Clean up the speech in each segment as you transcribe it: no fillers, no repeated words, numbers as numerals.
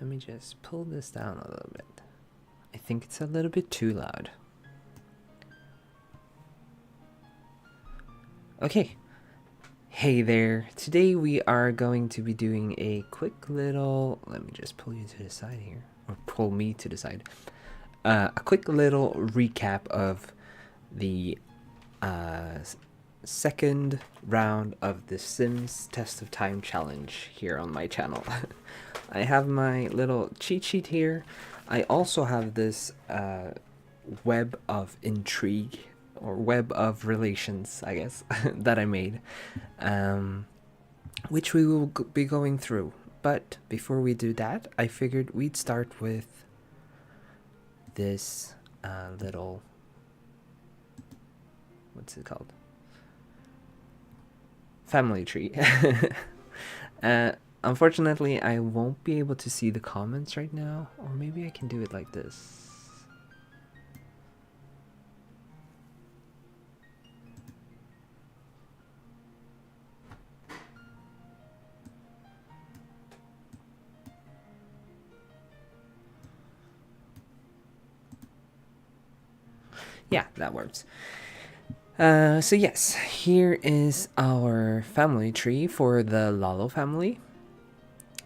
Let me just pull this down a little bit. I think it's a little bit too loud. Okay. Hey there. Today we are going to be doing a quick little... Let me just pull you to the side here. Or pull me to the side. A quick little recap of the second round of the Sims Test of Time challenge here on my channel. I have my little cheat sheet here. I also have this web of intrigue, or web of relations, I guess, that I made, which we will be going through. But before we do that, I figured we'd start with this little... What's it called? Family tree. Unfortunately, I won't be able to see the comments right now, or maybe I can do it like this. Yeah, that works. So yes, here is our family tree for the Lalo family.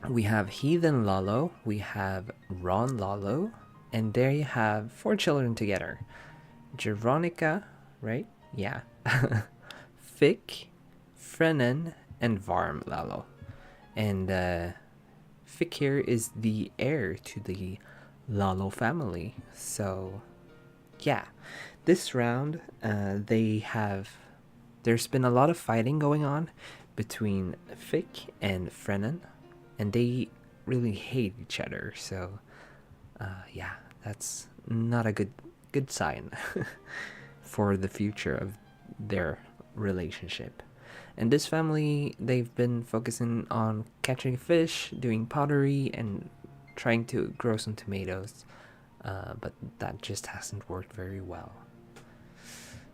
We have Heathen Lalo, we have Ron Lalo, and there you have 4 children together. Jeronica, right? Yeah. Fick, Frennen, and Varm Lalo. And Fick here is the heir to the Lalo family. So, yeah. This round, there's been a lot of fighting going on between Fick and Frennen, and they really hate each other. So, yeah, that's not a good sign for the future of their relationship. And this family, they've been focusing on catching fish, doing pottery, and trying to grow some tomatoes. But that just hasn't worked very well.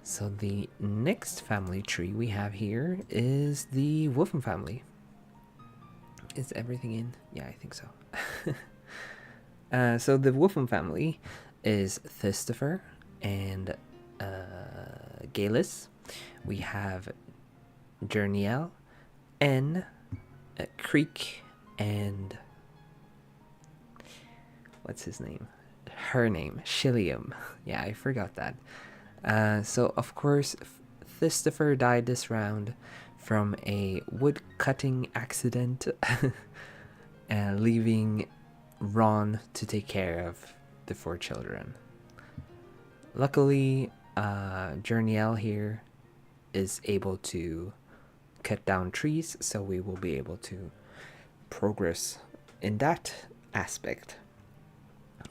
So the next family tree we have here is the Wolfen family. Is everything in? Yeah, I think so. So the Wolfen family is Thistifer and Galus. We have Jerniel, N, Creek, and what's his name? Her name, Shillium. Yeah, I forgot that. So of course, Thistifer died this round from a wood cutting accident, leaving Ron to take care of the 4 children. Luckily, Jerniel here is able to cut down trees, so we will be able to progress in that aspect.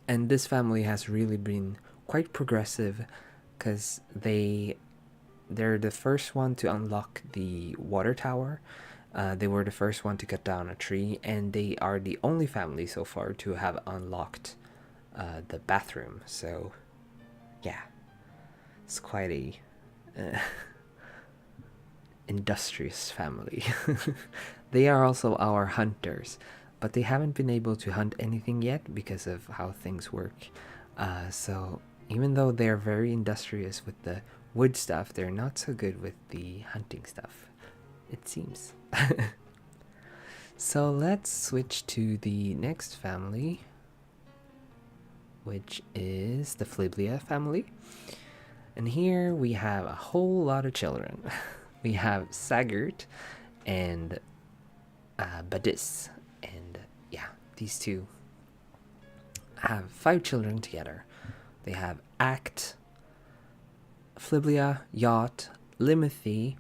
And this family has really been quite progressive, because they're the first one to unlock the water tower. They were the first one to cut down a tree, and they are the only family so far to have unlocked the bathroom. So, yeah, it's quite a industrious family. They are also our hunters, but they haven't been able to hunt anything yet because of how things work. So even though they're very industrious with the wood stuff, they're not so good with the hunting stuff, it seems. So let's switch to the next family, which is the Fliblia family. And here we have a whole lot of children. We have Sagert and Badis. And yeah, these two have 5 children together. They have Act, Fliblia, Yacht, Limothy,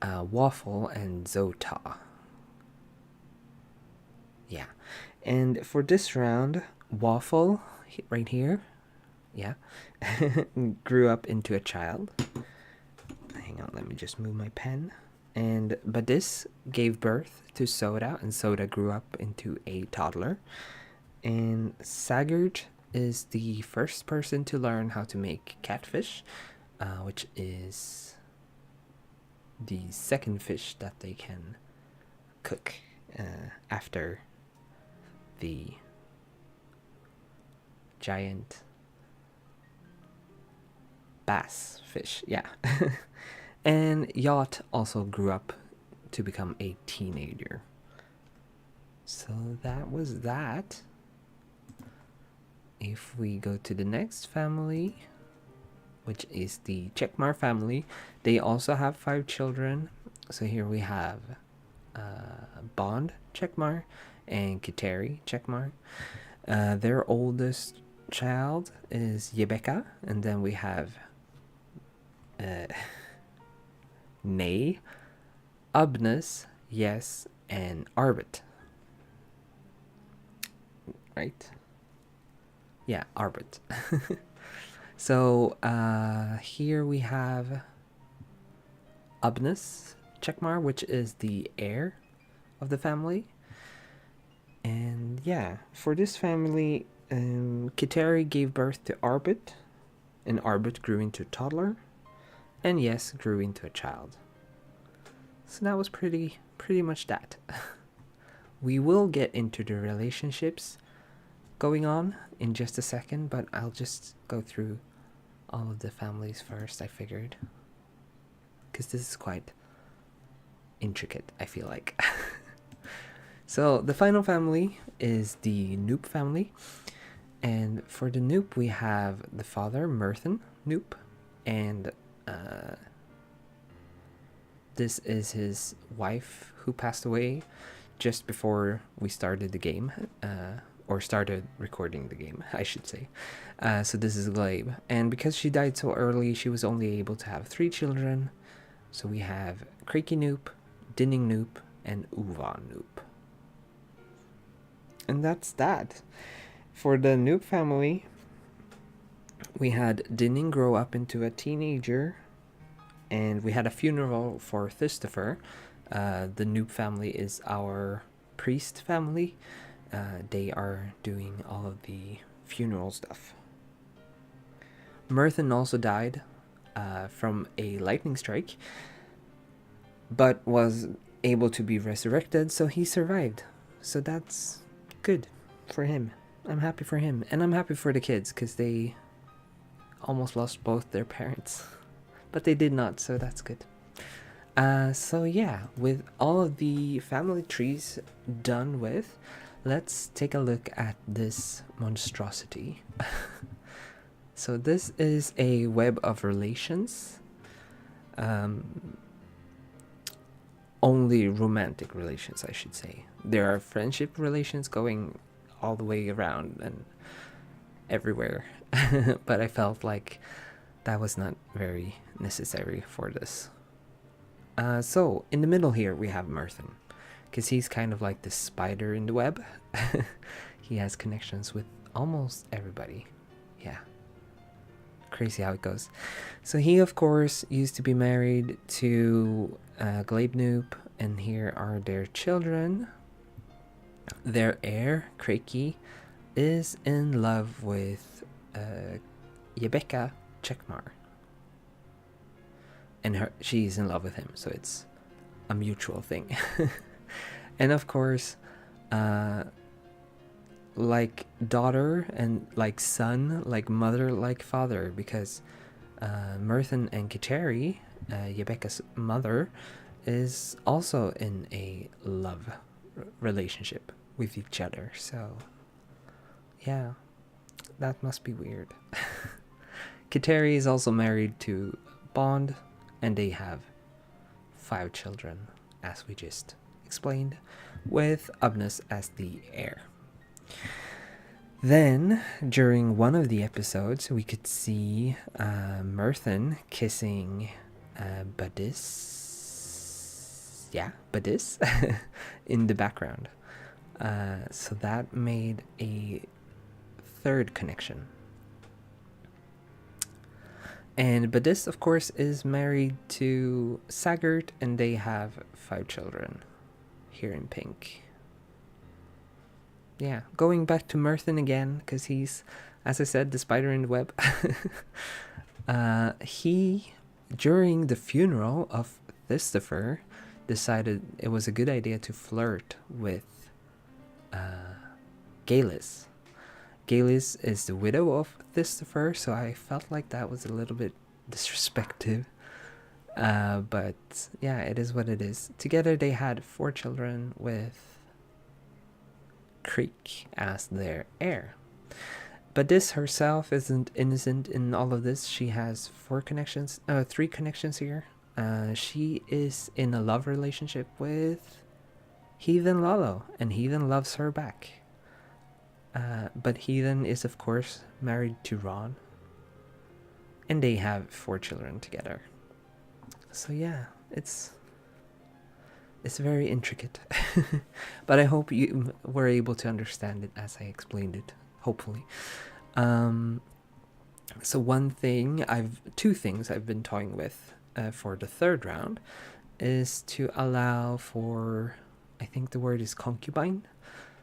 Waffle, and Zota. Yeah. And for this round, Waffle, right here, yeah, grew up into a child. Hang on, let me just move my pen. And Badis gave birth to Soda, and Soda grew up into a toddler. And Sagert is the first person to learn how to make catfish, which is the second fish that they can cook after the giant bass fish. Yeah. And Yacht also grew up to become a teenager. So that was that. If we go to the next family, which is the Checkmar family, they also have 5 children. So here we have Bond Checkmar and Kiteri Checkmar. Their oldest child is Yebeka, and then we have Nay, Ubnus, Yes, and Arbit. Right? Yeah, Arbit. So here we have Ubnus Checkmar, which is the heir of the family. And yeah, for this family, Kiteri gave birth to Arbit, and Arbit grew into a toddler, and Yes grew into a child. So that was pretty much that. We will get into the relationships going on in just a second, but I'll just go through all of the families first, I figured. Because this is quite intricate, I feel like. So the final family is the Noop family. And for the Noop, we have the father, Merthin Noop. And this is his wife who passed away just before we started the game. Or started recording the game, I should say. So this is Glabe. And because she died so early, she was only able to have 3 children. So we have Creaky Noop, Dinning Noop, and Uvan Noop. And that's that. For the Noop family, we had Dinning grow up into a teenager. And we had a funeral for Thistifer. The Noop family is our priest family. They are doing all of the funeral stuff. Merthin also died from a lightning strike, but was able to be resurrected, so he survived. So that's good for him. I'm happy for him, and I'm happy for the kids, because they almost lost both their parents. But they did not, so that's good. So yeah, with all of the family trees done with, let's take a look at this monstrosity. So this is a web of relations. Only romantic relations, I should say. There are friendship relations going all the way around and everywhere. But I felt like that was not very necessary for this. So in the middle here we have Merthin, because he's kind of like the spider in the web. He has connections with almost everybody. Yeah. Crazy how it goes. So he, of course, used to be married to Glabe Noop, and here are their children. Their heir, Creaky, is in love with Yebeka Checkmar. And she's in love with him, so it's a mutual thing. And of course, like daughter and like son, like mother, like father, because Merthin and Kiteri, Yebeka's mother, is also in a love relationship with each other. So yeah, that must be weird. Kiteri is also married to Bond, and they have 5 children, as we just explained, with Ubnus as the heir. Then, during one of the episodes, we could see Merthin kissing Badis. Yeah, Badis in the background. So that made a 3rd connection. And Badis, of course, is married to Sagert, and they have 5 children, here in pink. Yeah, going back to Merthin again, because he's, as I said, the spider in the web. He, during the funeral of Thistifer, decided it was a good idea to flirt with Gaelis. Gaelis is the widow of Thistopher, so I felt like that was a little bit disrespectful. But yeah, it is what it is. Together they had 4 children with Creek as their heir. But this herself isn't innocent in all of this. She has 3 connections here. She is in a love relationship with Heathen Lalo, and Heathen loves her back. But Heathen is, of course, married to Ron, and they have 4 children together. So yeah, it's very intricate. But I hope you were able to understand it as I explained it, hopefully. So two things I've been toying with for the 3rd round is to allow for, I think the word is concubine,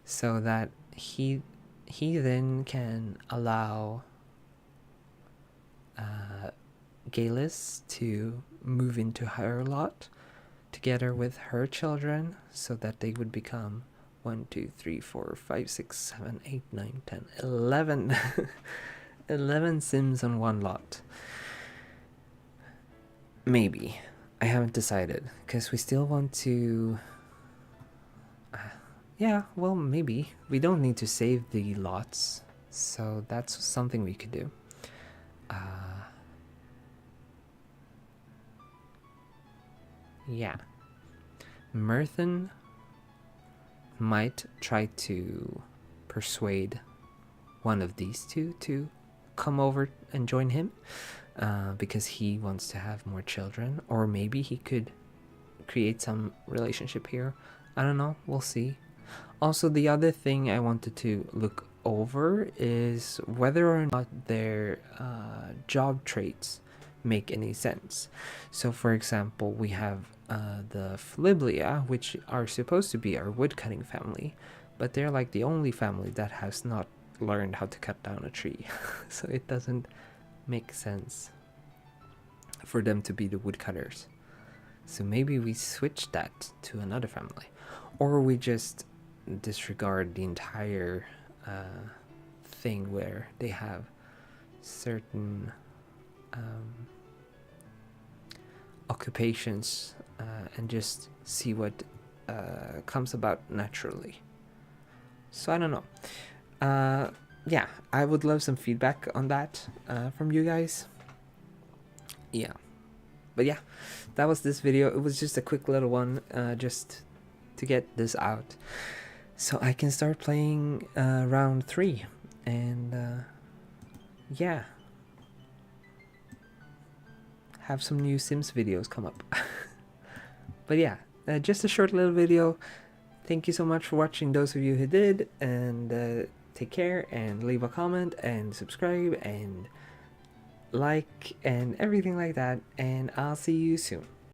so that he then can allow Gaelis to move into her lot together with her children, so that they would become 1, 2, 3, 4, 5, 6, 7, 8, 9, 10, 11 11 Sims on one lot. Maybe. I haven't decided, because we still want to yeah, well, maybe. We don't need to save the lots, so that's something we could do. Yeah. Myrthen might try to persuade one of these two to come over and join him, because he wants to have more children, or maybe he could create some relationship here. I don't know, we'll see. Also, the other thing I wanted to look over is whether or not their job traits make any sense. So for example, we have the Fliblia, which are supposed to be our woodcutting family, but they're like the only family that has not learned how to cut down a tree. So it doesn't make sense for them to be the woodcutters. So maybe we switch that to another family, or we just disregard the entire thing where they have certain occupations, and just see what comes about naturally. So I don't know. Yeah, I would love some feedback on that from you guys. Yeah, but yeah, that was this video. It was just a quick little one, just to get this out, so I can start playing round 3, and yeah, have some new Sims videos come up. But yeah, just a short little video. Thank you so much for watching, those of you who did, and take care, and leave a comment, and subscribe, and like, and everything like that, and I'll see you soon.